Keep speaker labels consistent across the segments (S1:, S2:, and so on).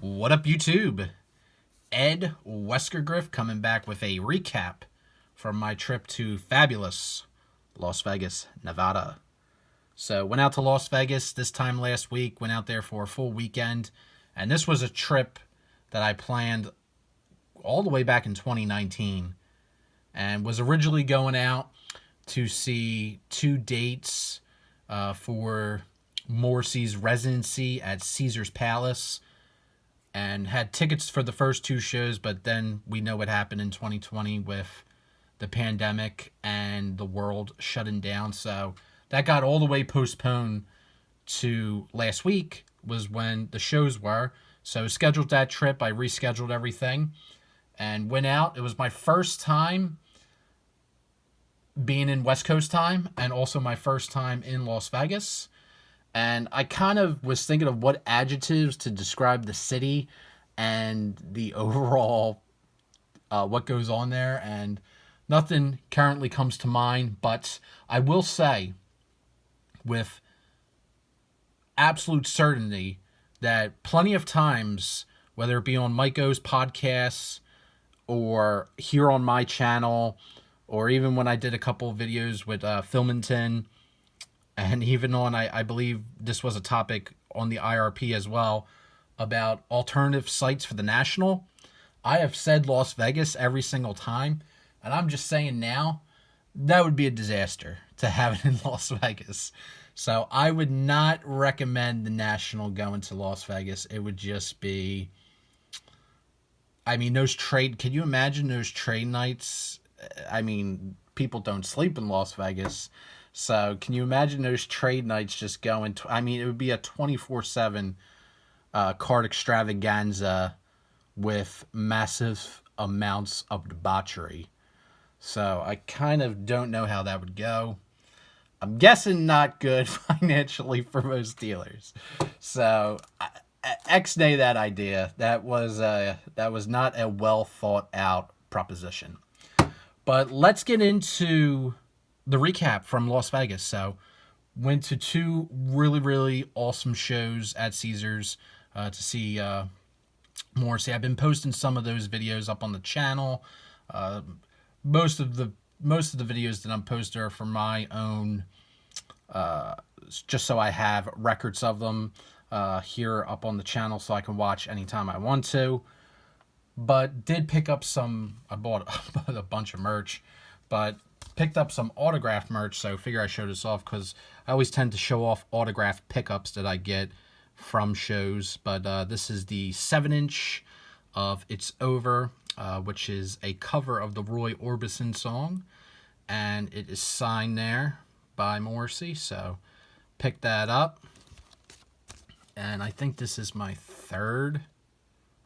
S1: What up, YouTube? Ed WeskerGriff coming back with a recap from my trip to fabulous Las Vegas, Nevada. So, went out to Las Vegas this time last week, went out there for a full weekend, and this was a trip that I planned all the way back in 2019 and was originally going out to see two dates for Morrissey's residency at Caesar's Palace, and had tickets for the first two shows, but then we know what happened in 2020 with the pandemic and the world shutting down. So that got all the way postponed to last week was when the shows were. So scheduled that trip. I rescheduled everything and went out. It was my first time being in West Coast time and also my first time in Las Vegas. And I kind of was thinking of what adjectives to describe the city and the overall what goes on there. And nothing currently comes to mind. But I will say with absolute certainty that plenty of times, whether it be on Miko's podcasts or here on my channel, or even when I did a couple of videos with Filmington, and even on, I believe this was a topic on the IRP as well, about alternative sites for the National. I have said Las Vegas every single time, and I'm just saying now, that would be a disaster to have it in Las Vegas. So I would not recommend the National going to Las Vegas. It would just be, I mean, can you imagine those trade nights? I mean, people don't sleep in Las Vegas. So can you imagine those trade nights just going to, I mean, it would be a 24/7 card extravaganza with massive amounts of debauchery. So I kind of don't know how that would go. I'm guessing not good financially for most dealers. So X-nay that idea. That was not a well thought out proposition. But let's get into the recap from Las Vegas. So went to two really awesome shows at Caesars to see Morrissey. I've been posting some of those videos up on the channel. Most of the videos that I'm posting are for my own, just so I have records of them here up on the channel so I can watch anytime I want to. But did pick up some, I bought a bunch of merch, but picked up some autograph merch, so figure I show this off because I always tend to show off autograph pickups that I get from shows. But this is the 7-inch of It's Over, which is a cover of the Roy Orbison song, and it is signed there by Morrissey, so picked that up. And I think this is my third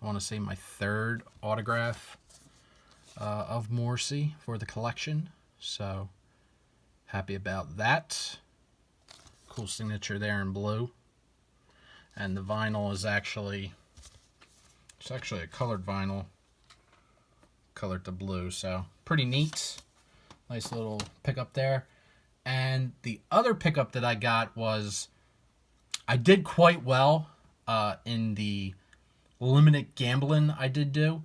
S1: autograph of Morrissey for the collection. So happy about that. Cool signature there in blue. And the vinyl is actually a colored vinyl, colored to blue. So pretty neat. Nice little pickup there. And the other pickup that I got was, I did quite well in the limited gambling I did do.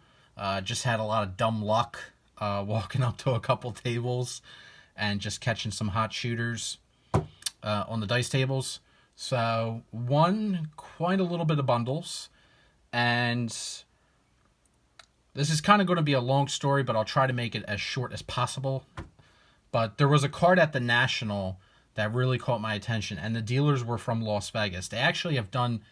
S1: Just had a lot of dumb luck walking up to a couple tables and just catching some hot shooters on the dice tables. So won quite a little bit of bundles, and this is kind of going to be a long story, but I'll try to make it as short as possible. But there was a card at the National that really caught my attention, and the dealers were from Las Vegas. They actually have done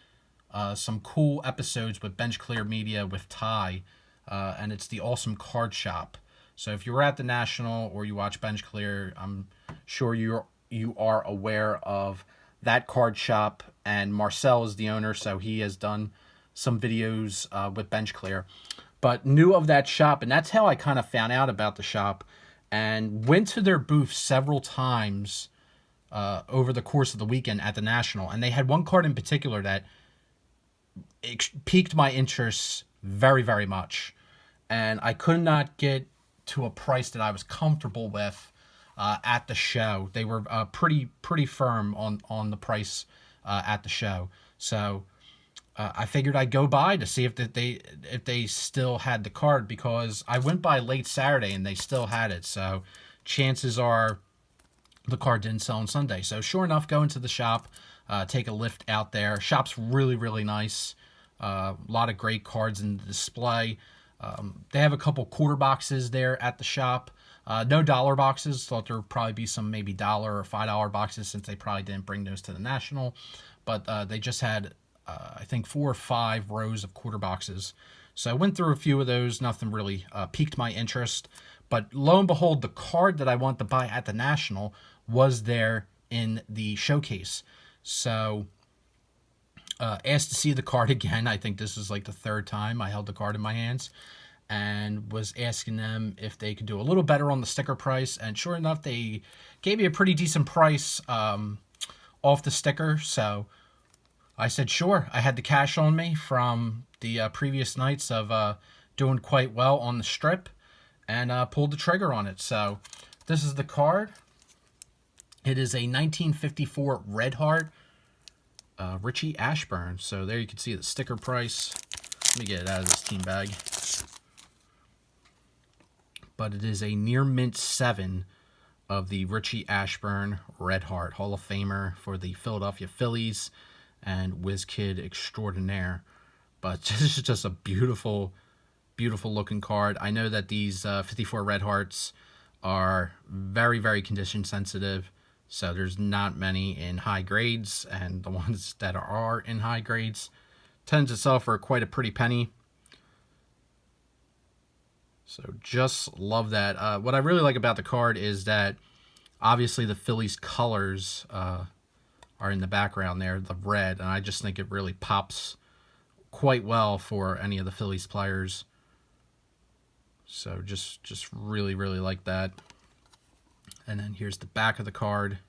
S1: some cool episodes with Bench Clear Media with Ty, and it's the Awesome Card Shop. So if you were at the National or you watch Bench Clear, I'm sure you are aware of that card shop, and Marcel is the owner, so he has done some videos with Bench Clear. But knew of that shop, and that's how I kind of found out about the shop, and went to their booth several times over the course of the weekend at the National. And they had one card in particular that piqued my interest very much, and I could not get to a price that I was comfortable with at the show. They were pretty firm on the price at the show. So I figured I'd go by to see if they still had the card, because I went by late Saturday and they still had it. So chances are the card didn't sell on Sunday. So sure enough, go into the shop, take a lift out there. Shop's really, really nice. A lot of great cards in the display. They have a couple quarter boxes there at the shop. No dollar boxes. Thought there would probably be some maybe $1 or $5 boxes, since they probably didn't bring those to the National. But they just had, I think, 4 or 5 rows of quarter boxes. So I went through a few of those. Nothing really piqued my interest. But lo and behold, the card that I wanted to buy at the National was there in the showcase. So asked to see the card again. I think this is like the 3rd time I held the card in my hands, and was asking them if they could do a little better on the sticker price. And sure enough, they gave me a pretty decent price off the sticker. So I said, sure. I had the cash on me from the previous nights of doing quite well on the strip, and pulled the trigger on it. So this is the card. It is a 1954 Red Heart Richie Ashburn. So there you can see the sticker price. Let me get it out of this team bag. But it is a near mint 7 of the Richie Ashburn Red Heart, Hall of Famer for the Philadelphia Phillies and whiz kid extraordinaire. But this is just a beautiful, beautiful looking card. I know that these 54 Red Hearts are very, very condition sensitive. So there's not many in high grades, and the ones that are in high grades tend to sell for quite a pretty penny. So just love that. What I really like about the card is that obviously the Phillies colors are in the background there, the red, and I just think it really pops quite well for any of the Phillies players. So just really, really like that. And then here's the back of the card.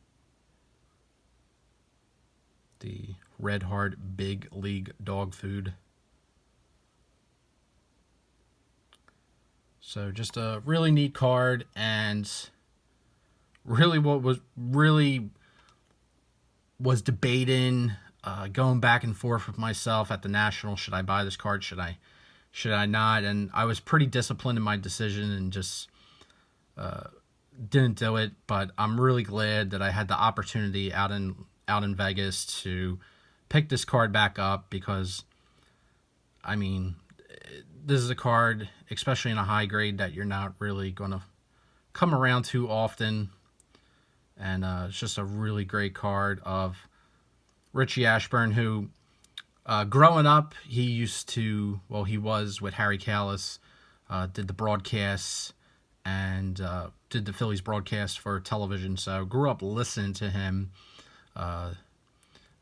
S1: The Red Heart Big League Dog Food. So just a really neat card, and really what was debating, going back and forth with myself at the National. Should I buy this card? Should I not? And I was pretty disciplined in my decision and just didn't do it. But I'm really glad that I had the opportunity out in Vegas to pick this card back up, because I mean, this is a card, especially in a high grade, that you're not really going to come around too often. And it's just a really great card of Richie Ashburn, who growing up, he was with Harry Kalas, did the broadcasts, and did the Phillies broadcast for television. So grew up listening to him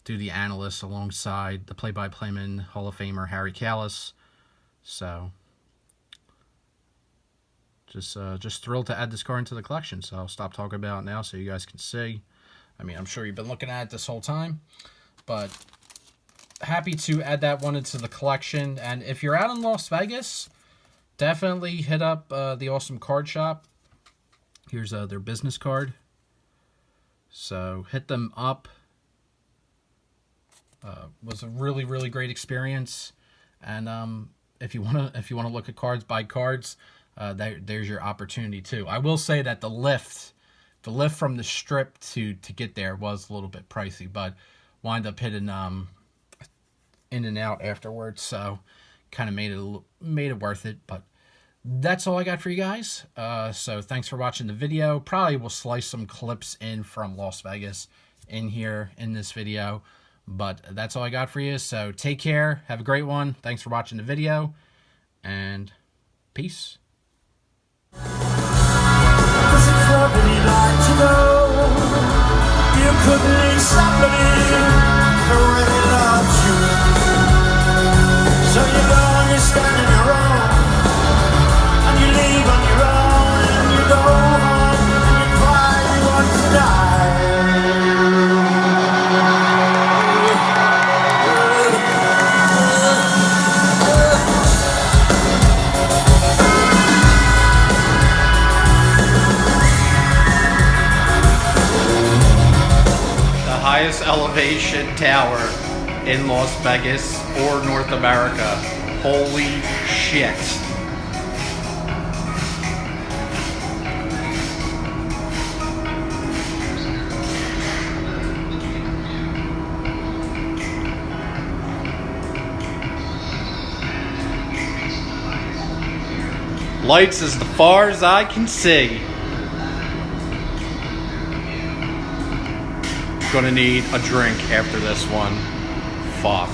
S1: do the analyst alongside the play-by-playman, Hall of Famer Harry Kalas. So just thrilled to add this card into the collection. So I'll stop talking about it now so you guys can see. I mean, I'm sure you've been looking at it this whole time, but happy to add that one into the collection. And if you're out in Las Vegas, definitely hit up the Awesome Card Shop. Here's their business card. So hit them up. Was a really, really great experience. And if you wanna look at cards, buy cards, there's your opportunity too. I will say that the lift from the strip to get there was a little bit pricey, but wind up hitting in and out afterwards, so kind of made it worth it. But that's all I got for you guys. So thanks for watching the video. Probably will slice some clips in from Las Vegas in here in this video, but that's all I got for you. So take care, have a great one. Thanks for watching the video, and peace. You could need somebody who really loves you. So you go and you stand on your own, and you leave on your own, and you go home and you cry, you want to die. Highest elevation tower in Las Vegas or North America. Holy shit. Lights as far as I can see. Gonna need a drink after this one. Fuck.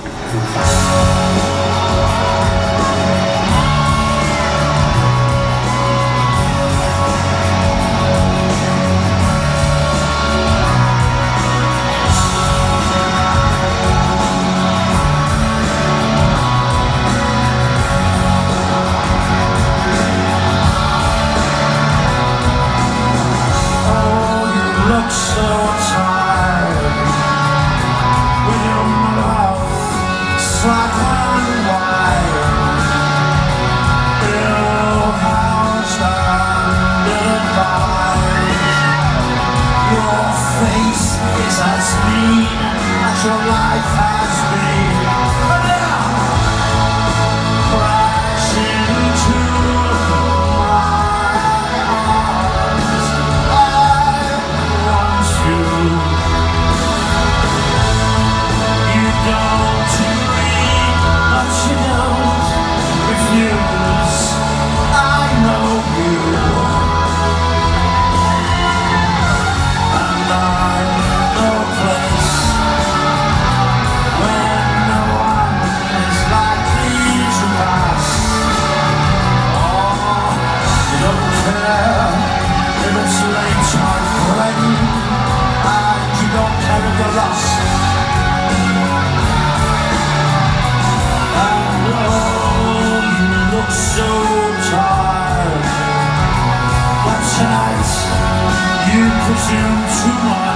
S2: Tonight, you presume too much.